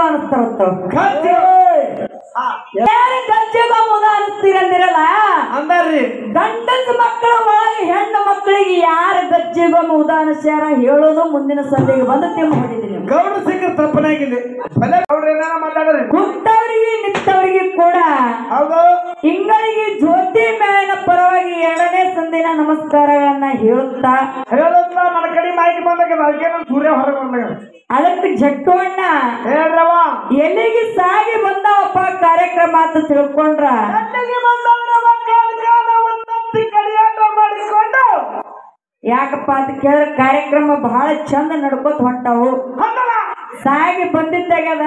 ಅನಿಸ್ತಾರಂತ ಗಜ್ಜಿಗೊಮ್ಮೆ ಉದ ಅನಿಸ್ತೀರಂದಿರಲ್ಲ ಅಂದಾರ್ರಿ ಗಂಡಸ ಮಕ್ಕಳ ಒಳಗೆ ಹೆಣ್ಣು ಮಕ್ಕಳಿಗೆ ಯಾರು ಗಜ್ಜಿಗೊಮ್ಮೆ ಉದ ಅನಿಸ್ಯಾರ ಹೇಳೋದು ಮುಂದಿನ ಸಂಧಿಗೆ ಬಂದು ತಿಮ್ಮ ಹೊಡಿತೀನಿ ಗೌಡ್ರ ಸಿಕ್ಕರ ತಪ್ಪನಾಗಿದೆ ಮಾತಾಡ್ರಿ ಕುಂತವರಿಗೆ ನಿಂತವರಿಗೆ ಕೂಡ ಹೌದು ಇಂಗಳಿಗೆ ಜ್ಯೋತಿ ಮೇಲಿನ ಪರವಾಗಿ 2ನೇ ಸಂದಿನ ನಮಸ್ಕಾರಗಳನ್ನ ಹೇಳುತ್ತಾ ನನ್ನ ಕಡೆ ಮಾಹಿತಿ ಬಂದಾಗ ಅದಕ್ಕೆ ನಾನು ಸೂರ್ಯ ಹೊರಗೆ ಬಂದಾಗ ಅದಕ್ಕೆ ಜಟ್ಟೋಣ್ಣ ಹೇಳ್ರವ ಎಲ್ಲಿಗೆ ಸಾಗಿ ಬಂದವಪ್ಪ ಕಾರ್ಯಕ್ರಮ ಅಂತ ತಿಳ್ಕೊಂಡ್ರ ಮಾಡಿಕೊಂಡು ಯಾಕಪ್ಪ ಅಂತ ಕೇಳಿದ್ರೆ ಕಾರ್ಯಕ್ರಮ ಬಹಳ ಚಂದ ನಡ್ಕೋತ ಹೊಂಟಾವು ಸಾಗಿ ಬಂದಿದ್ದಾಗದ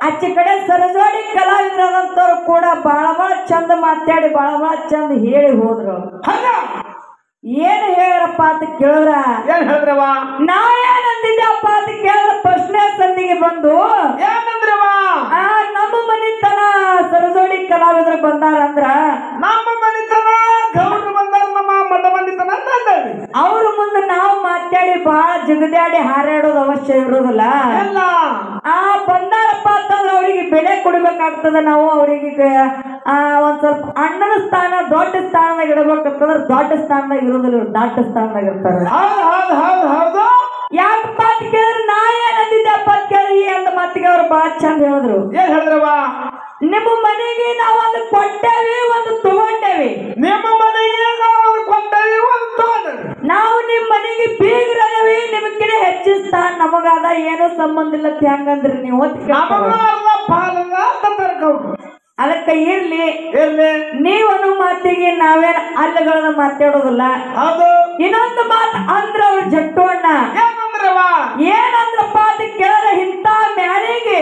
ಆಚೆ ಕಡೆ ಸರಜೋಡಿ ಕಲಾವಿದರಂತವ್ರು ಕೂಡ ಬಹಳ ಚಂದ ಮಾತಾಡಿ ಬಹಳ ಚಂದ ಹೇಳಿ ಹೋದ್ರು ಏನು ಹೇಳ್ರಪ್ಪ ಅಂತ ಕೇಳಿದ್ರ ಏನ್ ಹೇಳಿದ್ರವ ನಾ ಏನಂದಿದ್ದೆಪ್ಪ ಅಂತ ಕೇಳಿದ್ರ ಪ್ರಶ್ನೆ ಸಂದಿಗೆ ಬಂದು ಏನಂದ್ರವ ನಮ್ಮ ಮನಿತನ ಸರಜೋಡಿ ಕಲಾವಿದರು ಬಂದಾರಂದ್ರ ನಮ್ಮ ಮನಿತನ ಗೌಡ್ರು ಬಂದಾರ ನಮ್ಮ ಮಠ ಮನಿತನ ಅವ್ರ ಮುಂದೆ ನಾವು ಮಾತಾಡಿ ಬಹಳ ಜಗದಾಡಿ ಹಾರಾಡೋದು ಅವಶ್ಯ ಇರೋದಿಲ್ಲ ಬಂದಾರಪ್ಪ ಅಂತಂದ್ರೆ ಅವ್ರಿಗೆ ಬೆಲೆ ಕೊಡ್ಬೇಕಾಗ್ತದ ನಾವು ಅವ್ರಿಗೆ ಒಂದ್ ಸ್ವಲ್ಪ ಅಣ್ಣನ ಸ್ಥಾನ ದೊಡ್ಡ ಸ್ಥಾನದಾಗ ಇಡಬೇಕಂತಂದ್ರೆ ದೊಡ್ಡ ಸ್ಥಾನದಾಗ ಇರೋದಿಲ್ಲ ದೊಡ್ಡ ಸ್ಥಾನದಾಗ ಇರ್ತಾರೆ ಯಾಕಪ್ಪ ಅಂತ ಕೇಳಿದ್ರೆ ನಾ ಏನಂದಿದ್ದೆಪ್ಪ ಅಂತ ಕೇಳಿ ಅಂತ ಮಾತಿಗೆ ಅವ್ರು ಬಹಳ ಚಂದ ಹೇಳಿದ್ರು ಏನ್ ಹೇಳಿದ್ರವ ನಿಮ್ಮ ಮನೆಗೆ ನಾವೊಂದು ಕೊಟ್ಟೇವಿ ಒಂದು ತಗೊಂಡೇವಿ ನಿಮ್ಮ ಮನೆಗೆ ನಾವೊಂದು ಕೊಟ್ಟೇವಿ ಒಂದು ತಗೊಂಡೇವಿ ನಾವು ನಿಮ್ ಮನೆಗೆ ಬೀಗ್ರದೇವಿ ನಿಮ್ಕಿನ ಹೆಚ್ಚಿನ ಸ್ಥಾನ ನಮಗಾದ ಏನೋ ಸಂಬಂಧ ಇಲ್ಲ ಹೆಂಗಂದ್ರಿ ನೀವು ಅದಕ್ಕೆ ಇರ್ಲಿ ನೀವನು ಮಾತಿಗೆ ನಾವೇನ್ ಅಲ್ಲಗಳನ್ನ ಮಾತಾಡೋದಿಲ್ಲ ಇನ್ನೊಂದು ಮಾತು ಅಂದ್ರ ಅವ್ರ ಜಟ್ಟೋಣ್ಣ ಏನಂದ್ರಪ್ಪ ಅಂತ ಕೇಳಿದ್ರೆ ಇಂಥ ಮ್ಯಾಳಿಗೆ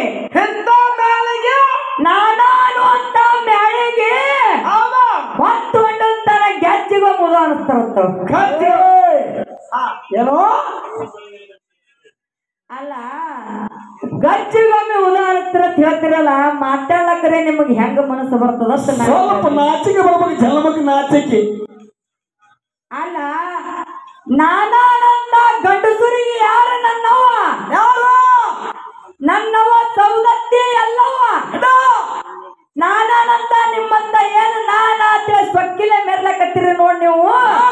ನಾನಾನು ಅಂತ ಮ್ಯಾಳಿಗೆ ಹೊತ್ತುಕೊಂಡಂತಾನ ಗೆಜ್ಜಿಗೋ ಮುದ ಅನಿಸ್ತಾರಂತ ಏನೋ ಅಲ್ಲ ಗಜ್ಜಿಗೊಮ್ಮೆ ಉದಾಹರಿಸ್ತಾರ ಹೇಳ್ತಿರಲ್ಲ ಮಾತಾಡ್ಲಕ್ಕರೆ ನಿಮಗೆ ಹೆಂಗ ಮನಸ್ಸು ಬರ್ತದ ಸ್ವಲ್ಪ ನಾಚಿಕೆ ಬರ್ಬೇಕು ಜನ್ಮಕ್ಕೆ ನಾಚಿಕೆ ಅಲ್ಲ ನಾನಾನಂದ ಗಂಡಸುರಿಗೆ ಯಾರ ನನ್ನವ್ವ ಯಾರು ನನ್ನವ್ವ ಸೌದತ್ತಿ ಎಲ್ಲವ್ವ ನಾನಾನಂತ ನಿಮ್ಮಂತ ಏನು ನಾನಾತೆ ಸೊಕ್ಕಿಲೆ ಮೆರ್ಲಕತ್ತೀರಿ ನೋಡ್ ನೀವು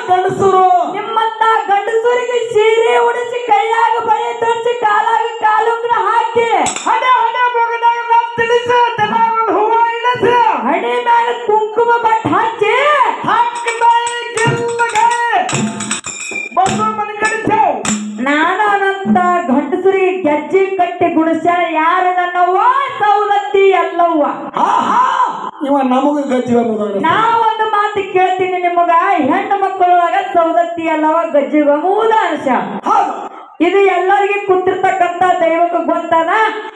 ಗಂಡಸರು ನಿಮ್ಮಂತ ಗಂಡಸೂರಿಗೆ ಸೀರೆ ಉಡಿಸಿ ಕೈಯಾಗ ಬಳಿ ತುಳಿಸಿ ಕಾಲಾಗ ಕಾಲುಂಗ್ರ ಹಾಕಿ ಹಡೆ ಮಗನಾಗ ತಿಳಿಸಿ ಹೂವ ಇಳಿಸಿ ಹಣಿ ಮೇಲೆ ಕುಂಕುಮ ಬಟ್ ಹಚ್ಚಿ ನಾನಾನಂತ ಗಂಡಸರಿಗೆ ಗೆಜ್ಜಿ ಕಟ್ಟಿ ಗುಡಿಸ್ಯಾಳ ಯಾರು ನನ್ನವ್ವ ಸೌದತ್ತಿ ಎಲ್ಲವ್ವ ಇವ ನಮಗ ಗಜ್ಜಿ ನಾವೊಂದು ಮಾತು ಕೇಳ್ತೀನಿ ನಿಮಗ ಹೆಣ್ಣು ಮಕ್ಕಳೊಳಗ ಸೌದತ್ತಿ ಎಲ್ಲವ ಗಜ್ಜಿಗೊಮ್ಮೆ ಉದಾಹರಿಸ ಇದು ಎಲ್ಲರಿಗೆ ಕೂತಿರ್ತಕ್ಕಂತ ದೈವಕ್ಕೆ ಗೊತ್ತಾನ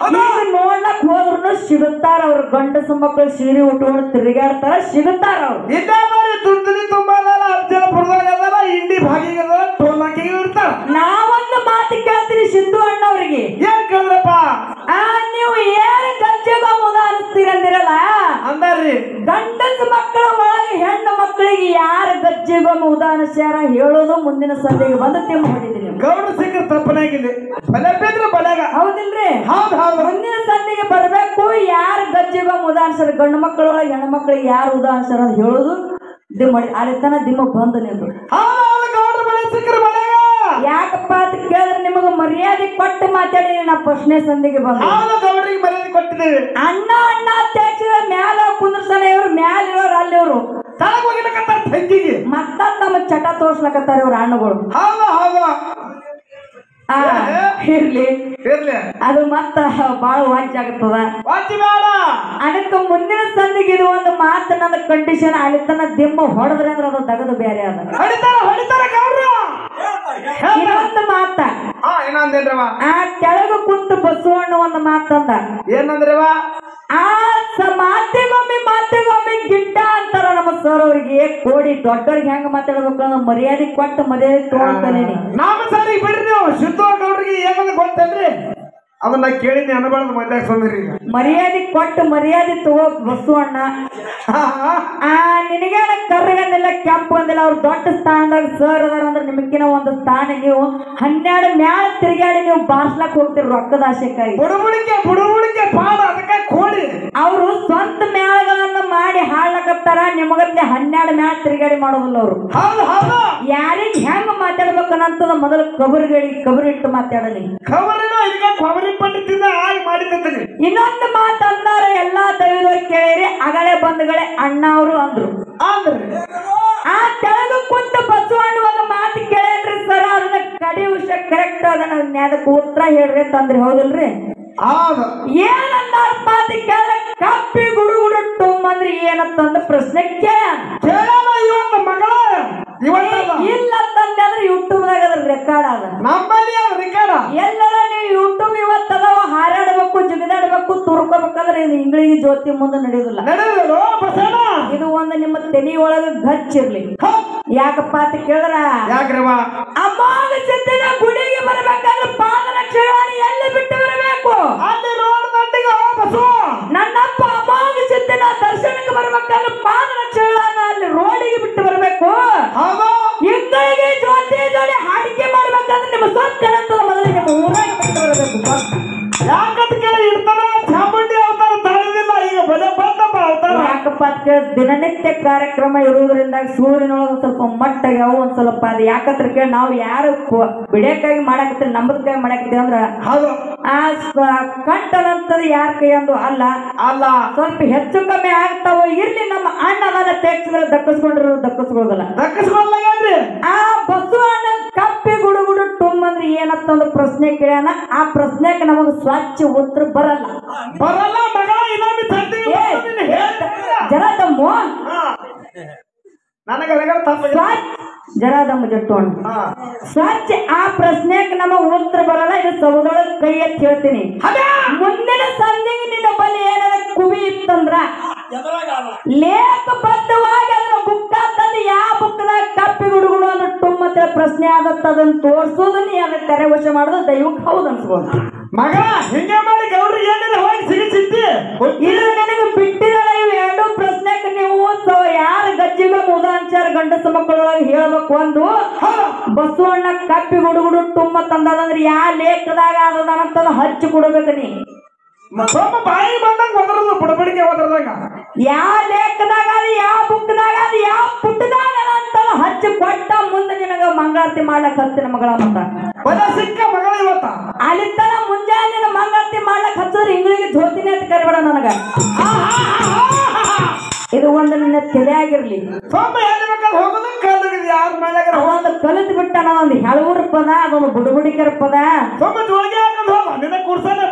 ಈಗ ನೋಡ್ಲಕ್ ಹೋದ್ರು ಸಿಗುತ್ತಾರ ಅವ್ರ ಗಂಡಸ ಮಕ್ಕಳು ಸೀರೆ ಉಟ್ಕೊಂಡು ತಿರುಗಾಡ್ತಾರ ಸಿಗುತ್ತಾರ ಅವ್ರು ತುಂಬಾ ಇಂಡಿ ಭಾಗಿಗೆ ನಾವೊಂದು ಮಾತು ಕೇಳ್ತೀನಿ ಸಿದ್ದು ಅಣ್ಣ ಅವ್ರಿಗೆ ಏನ್ ಕೇಳ್ರಪ್ಪ ನೀವು ಏನ್ ಗಜ್ಜಿಗೊಮ್ಮೆ ಉದಾಹರಿಸ್ತೀರಂದಿರಲ್ಲ ಅಂದಾರ್ರಿ ಗಂಡಸ ಮಕ್ಕಳ ಒಳಗೆ ಹೆಣ್ಣು ಮಕ್ಕಳಿಗೆ ಯಾರು ಗಜ್ಜಿಗೊಮ್ಮೆ ಉದಾಹರಿಸ್ಯಾರ ಹೇಳೋದು ಮುಂದಿನ ಸಂಧಿಗೆ ಬಂದು ತಿಮ್ಮ ಹೊಡಿತೀನಿ ಗೌಡ್ರ ಸಿಕ್ಕರ ತಪ್ಪನಾಗಿದೆ ಬಲೆಗ ಹೌದಿಲ್ರಿ ಮುಂದಿನ ಸಂಧಿಗೆ ಬರ್ಬೇಕು ಯಾರು ಗಜ್ಜಿಗೊಮ್ಮೆ ಉದಾಹರಿಸ್ಯಾರ ಗಂಡು ಮಕ್ಕಳೊಳಗೆ ಹೆಣ್ಣು ಮಕ್ಕಳಿಗೆ ಯಾರು ಉದಾಹರಿಸ್ಯಾರ ಅಂತ ಹೇಳೋದು ದಿಮ್ಮ ಅಲ್ಲಿ ತನ ದಿಮ್ಮ ಬಂದು ನಿಂದು ಯಾಕಪ್ಪ ಅಂತ ಕೇಳಿದ್ರೆ ನಿಮಗೆ ಮರ್ಯಾದೆ ಕೊಟ್ಟು ಮಾತಾಡಿ ನಾ ಪ್ರಶ್ನೆ ಸಂಧಿಗೆ ಬಂದು ಗೌಡ್ರಿಗೆ ಮರ್ಯಾದೆ ಕೊಟ್ಟಿದ್ದೇವೆ ಅಣ್ಣ ಅಣ್ಣ ಅತ್ಯಾಚಿದ ಮ್ಯಾಲ ಕುಂದ್ರಸನ ಇವ್ರು ಮ್ಯಾಲ ಇರೋರು ಅಲ್ಲಿ ಇವ್ರು ಮತ್ತ ತಮ್ಮ ಚಟ ತೋರ್ಸ್ಲಕತ್ತಾರ ಇವ್ರ ಅಣ್ಣಗಳು ಇರ್ಲಿ ಅದು ಮತ್ತ ಬಾಳ ವಾಚ್ ಆಗತ್ತದ ಅದಕ್ಕೆ ಮುಂದಿನ ಸಂದಿಗೆ ಇದು ಒಂದು ಮಾತು ನನ್ನ ಕಂಡೀಷನ್ ಅಲ್ಲಿ ತನ ದಿಮ್ಮ ಹೊಡೆದ್ರೆ ಅಂದ್ರೆ ಅದು ತಗದು ಬೇರೆ ಅದ ಇನ್ನೊಂದು ಮಾತ ಕೆಳಗ ಕುಂತು ಬಸವಣ್ಣ ಒಂದು ಮಾತಂದ ಏನಂದ್ರವ ಮಾತಿಗೊಮ್ಮೆ ಗಿಡ್ಡ ಅಂತಾರ ನಮ್ಮ ಸರ್ ಅವ್ರಿಗೆ ಕೋಡಿ ದೊಡ್ಡವ್ರಿಗೆ ಹೆಂಗ ಮಾತಾಡ್ಬೇಕು ಅನ್ನೋ ಮರ್ಯಾದೆ ಕೊಟ್ಟು ಮರ್ಯಾದೆ ತಗೊಂತಾನೆ ನಾಮ ಸಾರಿ ಬಿಡ್ರಿ ನೀವು ಶುದ್ಧ ಗೌಡ್ರಿಗೆ ಏನಂತ ಗೊತ್ತೇನ್ರಿ ಅದನ್ನ ಕೇಳಿನಿ ಅನ್ಬಾರ್ದು ಮಂದ್ಯಾಗ ಸಂದ್ರಿ ಈಗ ಮರ್ಯಾದೆ ಕೊಟ್ಟು ಮರ್ಯಾದೆ ತಗೋ ಬಸವಣ್ಣ. ನಿನಗೇನ ಕರ್ರಗಂದಿಲ್ಲ ಕೆಂಪು ಅಂದಿಲ್ಲ, ಅವ್ರು ದೊಡ್ಡ ಸ್ಥಾನದಾಗ ಸರ್ ಅದಾರ ಅಂದ್ರೆ ನಿಮಗಿನ ಒಂದು ಸ್ಥಾನ. ನೀವು 12 ಮ್ಯಾಲ ತಿರುಗಾಡಿ ನೀವು ಬಾರ್ಸ್ಲಾಕ್ ಹೋಗ್ತೀರಿ ರೊಕ್ಕದ ಆಶೆಕ್ಕಾಗಿ. ಬುಡುಬುಡಿಕೆ ಪಾಡ ಅದಕ್ಕೆ ಕೋಡಿ ಅವರು ಸ್ವಂತ ಮ್ಯಾಳಗಳನ್ನ ಮಾಡಿ ಹಾಳಕತ್ತಾರ. ನಿಮಗತ್ತೆ 12 ಮ್ಯಾಲ ತಿರುಗಾಡಿ ಮಾಡೋದಿಲ್ಲ ಅವರು. ಯಾರಿಗ್ ಹೆಂಗ್ ಮಾತಾಡ್ಬೇಕನ್ನಂತದ ಮೊದಲು ಕಬರಿ ಇಟ್ಟು ಮಾತಾಡಲಿ. ಇನ್ನೊಂದು ಮಾತು ಅಂದಾರ ಎಲ್ಲಾ ದೈವದವ್ರು ಕೇಳಿರಿ, ಅಗಳೇ ಬಂಧುಗಳೇ ಅಣ್ಣ ಅವರು ಅಂದ್ರು. ಆ ತೆಳಗ ಕುಂತ ಬಸವಣ್ಣ ಒಂದು ಮಾತು ಕೇಳೇನ್ರಿ ಸರ್, ಅದನ್ನ ಕಡಿ ವಿಷಯ ಕರೆಕ್ಟ್ ಅದನ್ನ ಅದಕ್ಕೆ ಉತ್ತರ ಹೇಳ್ರಿ ತಂದ್ರಿ. ಹೌದಲ್ರಿ? ಏನಂದಾರ ಮಾತು ಕೇಳ ಕಪ್ಪಿ ಗುಡುಗುಡು ಟುಮ್ ಅಂದ್ರೆ ಏನಂತಂದ ಪ್ರಶ್ನೆ ಇವತ್ತು ಮಗಳ ಇಲ್ಲ ತಂದೆ ಅಂದ್ರೆ ಯೂಟ್ಯೂಬ್ದಾಗ ಅದ್ರ ರೆಕಾರ್ಡ್ ಅದ. ನಮ್ಮಲ್ಲಿ ರೆಕಾರ್ಡ್ ಎಲ್ಲರ ನೀವು ಯೂಟ್ಯೂಬ್ ಇವತ್ತದವ ಹಾರಾಡ್ಬೇಕು, ಜಿಗದಾಡ್ಬೇಕು, ತುರ್ಕೋಬೇಕಂದ್ರೆ ಇದು ಇಂಗ್ಲಿಷ್ ಜ್ಯೋತಿ ಮುಂದೆ ನಡೆಯುದಿಲ್ಲ. ಇದು ಒಂದು ನಿಮ್ಮ ತಲೆ ಒಳಗ ಗಚ್ಚಿರ್ಲಿ. ಯಾಕಪ್ಪ ಅಂತ ಕೇಳಿದ್ರ ಅಮ್ಮಾಗ ಸಿದ್ಧನ ಗುಡಿಗೆ ಬರಬೇಕಾದ್ರೆ ಪಾದರಕ್ಷೆಗಳನ್ನು ಎಲ್ಲಿ ಬಿಟ್ಟು ಬರಬೇಕು? ನನ್ನಪ್ಪ ಅಮ್ಮಾಗ ಸಿದ್ಧನ ದರ್ಶನಕ್ಕೆ ಬರಬೇಕಾದ್ರೆ ಪಾದರಕ್ಷೆಗಳನ್ನು ಅಲ್ಲಿ ರೋಡಿಗೆ ಬಿಟ್ಟು ಬರಬೇಕು. ಇಂಗಳಿಗೆ ಜ್ಯೋತಿ ಜೋಡಿ ಹಾಡಿಕೆ ಮಾಡ್ಬೇಕಂದ್ರೆ ನಿಮ್ಮ ಸ್ವತ್ತದ ಮೊದಲು ನಿಮ್ಮ ಊರಾಗ ಬಿಟ್ಟು ಬರಬೇಕು. ಯಾಕಂತ ಕೇಳಿ ಇರ್ತಾರ ಚಾಮುಂಡಿ ಅವತಾರ ತಳೆದಿಲ್ಲ, ಈಗ ಬಲೆ ಬಂದಪ್ಪ ಅವತಾರ. ಯಾಕಪ್ಪ ಅಂತ ಕೇಳಿ ದಿನನಿತ್ಯ ಕಾರ್ಯಕ್ರಮ ಇರುವುದರಿಂದ ಸೂರ್ಯನೊಳಗೆ ಸ್ವಲ್ಪ ಮಟ್ಟಾಗಿ ಅವು ಒಂದ್ ಸ್ವಲ್ಪ ಅದು ಯಾಕಂತ ಕೇಳಿ ನಾವು ಯಾರು ಬಿಡಿಯಕ್ಕಾಗಿ ಮಾಡಾಕತ್ತೀವಿ ನಂಬದಕ್ಕಾಗಿ ಮಾಡಾಕತ್ತೀವಿ ಅಂದ್ರ ಆ ಕಂಟನಂತದ ಯಾರ ಕೈ ಅಂದು ಅಲ್ಲ ಸ್ವಲ್ಪ ಹೆಚ್ಚು ಕಮ್ಮಿ ಆಗ್ತಾವ. ಇರ್ಲಿ ನಮ್ಮ ಅಣ್ಣ ಅದನ್ನ ತೆಗ್ಸಿದ್ರೆ ದಕ್ಕಿಸ್ಕೊಳ್ಳೋದಿಲ್ಲ. ಆ ಬಸ್ಸು ಅಣ್ಣ ಕಪ್ಪಿ ಗುಡುಗುಡು ಟುಮ್ ಅಂದ್ರೆ ಏನತ್ತಂದು ಪ್ರಶ್ನೆ ಕೇಳ್ಯಾನ. ಆ ಪ್ರಶ್ನೆಗೆ ನಮಗ ಸ್ವಚ್ಛ ಉತ್ತರ ಬರಲ್ಲ. ಜರಾದಮ್ಮು ಜರಾದಮ್ಮ ಜಟ್ಟೋಣ ಸ್ವಚ್ಛ ಆ ಪ್ರಶ್ನೆಗೆ ನಮಗ ಉತ್ತರ ಬರಲ್ಲ. ಇದು ಸೌದೊಳಗೆ ಕೈ ಎತ್ತಿ ಹೇಳ್ತೀನಿ. ಮುಂದಿನ ಸಂಧಿಗೆ ನಿನ್ನ ಬಳಿ ಏನಾರ ಕುವಿ ಇತ್ತಂದ್ರ ಲೇಖಬದ್ಧವಾಗಿ ಅದನ್ನ ಬುಕ್ಕ ತಂದು ಯಾವ ಬುಕ್ದಾಗ ಕಪ್ಪಿ ಗುಡುಗುಡು ಅನ್ನೋ ಟುಮ್ ಅಂತ ಪ್ರಶ್ನೆ ಆದತ್ತ ಅದನ್ನ ತೋರ್ಸೋದು, ನೀ ಅದನ್ನ ಕರೆವಶ ಮಾಡೋದು ದೈವಕ್ಕೆ ಹೌದು ಅನ್ಸ್ಬೋದು. ಮಗ ಹಿಂಗೆ ಮಾಡಿ ಗೌಡ್ರಿಗೆ ಏನಾರ ಹೋಗಿ ಸಿಗಿಸಿದ್ದಿ ಇದು ನನಗೆ ಬಿಟ್ಟಿರಲ್ಲ. ಇವು 2 ಪ್ರಶ್ನೆಗೆ ನೀವು ಯಾರ ಗಜ್ಜಿಗ ಮುದಾಂಚಾರ ಗಂಡಸ ಮಕ್ಕಳೊಳಗೆ ಹೇಳ್ಬೇಕು. ಒಂದು ಬಸವಣ್ಣ ಕಪ್ಪಿ ಗುಡುಗುಡು ಟುಮ್ಮ ತಂದದಂದ್ರೆ ಯಾವ ಲೇಖದಾಗ ಅದದಂತದ ಹಚ್ಚಿ ಕೊಡ್ಬೇಕು. ನೀ ಬಾಯಿ ಬಂದಂಗ ಒದರದು ಬುಡಬಡಿಕೆ ಒದರದಾಗ ಯಾವ ಲೇಖದಾಗ ಅದು ಯಾವ ಬುಕ್ದಾಗ ಅದು ಯಾವ ಪುಟ್ಟದಾಗ ಅಂತ ಹಚ್ಚಿ ಕೊಟ್ಟ ಮುಂದೆ ನಿನಗ ಮಂಗಳಾರತಿ ಮಾಡ್ಲಕ್ ಹಚ್ಚಿನ ಮಗಳ ಮತ್ತ ಬಲ ಸಿಕ್ಕ ಮಗಳ ಇವತ್ತ ಅಲ್ಲಿತನ ಮುಂಜಾನೆ ಮಂಗಳಾರತಿ ಮಾಡ್ಲಕ್ ಹಚ್ಚಿದ್ರೆ ಇಂಗ್ಲಿಗೆ ಜ್ಯೋತಿನೇ ಅಂತ ಕರಿಬೇಡ ನನಗ. ಇದು ಒಂದು ನಿನ್ನ ತಲೆಯಾಗಿರ್ಲಿ. ಒಂದು ಕಲಿತು ಬಿಟ್ಟ ಒಂದು ಹೆಳೂರು ಪದ, ಅದೊಂದು ಬುಡುಬುಡಿಕರ ಪದ,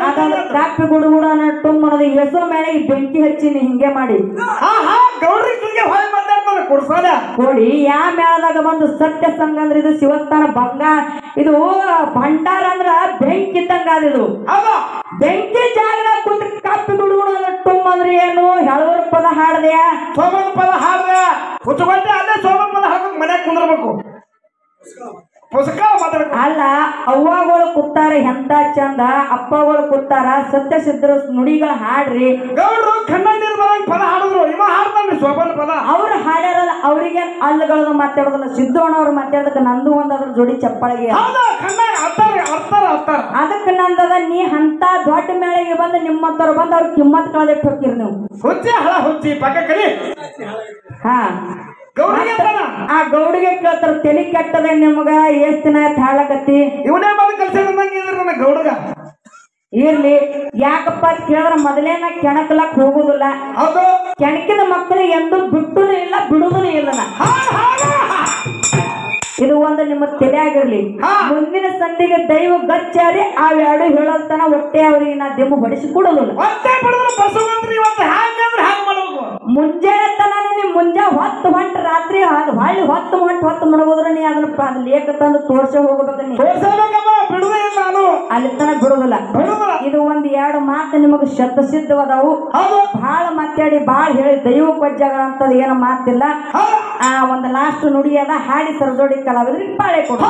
ಅದೊಂದು ಕಾಪಿ ಗುಡುಗುಡ ಟುಮ್ ಅನ್ನೋದು ಎಸೋ ಮೇಲೆ ಬೆಂಕಿ ಹಚ್ಚಿನಿ ಹಿಂಗೆ ಮಾಡಿ ಕೊಡಿ. ಯಾವ ಮೇಳದಾಗ ಬಂದು ಸತ್ಯ ಸಂಘ ಅಂದ್ರೆ ಇದು ಶಿವಸ್ಥಾನ ಬಂಗಾರ, ಇದು ಭಂಡಾರ ಅಂದ್ರ ಬೆಂಕಿ ಇದ್ದಂಗ ಅದು. ಬೆಂಕಿ ಜಾಗದಾಗ ಕುಂತ ಕಾಪಿ ಗುಡುಗುಡ ಟುಮ್ ಅಂದ್ರೆ ಏನು? ಹೆಳೂರು ಪದ ಹಾಡ್ದೆ, ಸೋಮನ್ ಪದ ಹಾಡ್ದೆ, ಹುಚ್ಚುಗೊಂಡೆ ಅಲ್ಲೇ ಸೋಮನ್ ಪದ ಹಾಕೋಕ್ ಮನ್ಯಾಗ ಕುಂದ್ರಬೇಕು. ಅಲ್ಲ ಅವ್ವಗಳು ಕೂತಾರ ಎಂತ ಚಂದ, ಅಪ್ಪಗಳು ಕೂತಾರ ಸತ್ಯ ಸಿದ್ಧರ ನುಡಿಗಳ ಹಾಡ್ರಿ. ಗೌಡ್ರು ಕಣ್ಣ ನೀರ್ ಬರಂಗ್ ಪದ ಹಾಡಿದ್ರು, ಇವ ಹಾಡ್ತಾನ್ರಿ ಸೋಮನ್ ಪದ. ಅವ್ರು ಹಾಡ್ಯಾರಲ್ಲ ಅವ್ರಿಗೆ ಅಲ್ಲಗಳನ್ನ ಮಾತಾಡೋದಲ್ಲ. ಸಿದ್ದೋಣವ್ರು ಮಾತಾಡೋದಕ್ಕೆ ನಂದು ಒಂದ್ ಅದ್ರ ಜೋಡಿ ಚಪ್ಪಾಳಿಗೆ ಅದಕ್ಕೆ ನಂದದ. ನೀ ಅಂತ ದೊಡ್ಡ ಮೇಳೆಗೆ ಬಂದು ನಿಮ್ಮಂತವ್ರು ಬಂದು ಅವ್ರ ಕಿಮ್ಮತ್ ಕಳೆದಿಟ್ಟು ಹೋಗ್ತೀರಿ ನೀವು. ಹುಚ್ಚಿ ಹಳ ಹುಚ್ಚಿ ಪಕ್ಕ ಕಲಿ. ಹಾ ಆ ಗೌಡಿಗೆ ಕೇಳ್ತಾರ ತಲೆ ಕೆಟ್ಟದ ನಿಮಗ ಎಷ್ಟ್ ದಿನ ಹಾಳಕತ್ತಿ ಇವನೇ ಬಂದು ಕಲ್ಸಿದ್ರ ಗೌಡಗ. ಇರ್ಲಿ ಯಾಕಪ್ಪ ಕೇಳಿದ್ರ ಮೊದಲೇನ ಕೆಣಕಲಕ್ ಹೋಗುದಿಲ್ಲ. ಕೆಣಕಿದ ಮಕ್ಕಳಿಗೆ ಎಂದು ಬಿಟ್ಟುನು ಇಲ್ಲ ಬಿಡುದೂ ಇಲ್ಲ. ಇದು ಒಂದು ನಿಮ್ಮ ತಲೆಯಾಗಿರ್ಲಿ. ಮುಂದಿನ ಸಂಧಿಗೆ ದೈವ ಗಚ್ಚಾರಿ ಅವೆರಡು ಹೇಳೋತನ ಹೊಟ್ಟೆ ಅವ್ರಿಗೆ ನಾ ದೆಮ್ಮು ಹೊಡಿಸಿ ಕೊಡೋದಿಲ್ಲ. ಮುಂಜಾನೆ ತನ ನೀ ಮುಂಜಾ ಹೊತ್ತು ಹೊಂಟ ರಾತ್ರಿ ಹೊಳ್ಳಿ ಹೊತ್ತು ಮುಣಗೋದ್ರ ನೀ ಅದನ್ನ ಲೇಖ ತಂದು ತೋರ್ಸ ಹೋಗ್ಬೇಕ. ಅಲ್ಲಿ ತನ ಬಿಡುದಿಲ್ಲ. ಇದು ಒಂದ್ 2 ಮಾತು ನಿಮಗ ಶಬ್ದ ಸಿದ್ಧವಾದವು. ಬಹಳ ಮಾತಾಡಿ ಬಾಳ ಹೇಳಿ ದೈವ ಕೊಜ್ಜಾಗ ಅಂತದ್ ಏನೋ ಮಾತಿಲ್ಲ. ಆ ಒಂದು ಲಾಸ್ಟ್ ನುಡಿ ಅದ ಹಾಡಿ ಸರಜೋಡಿ ಕಲಾವಿದ್ರಿಗೆ ಬಾಳೆ ಕೊಡು.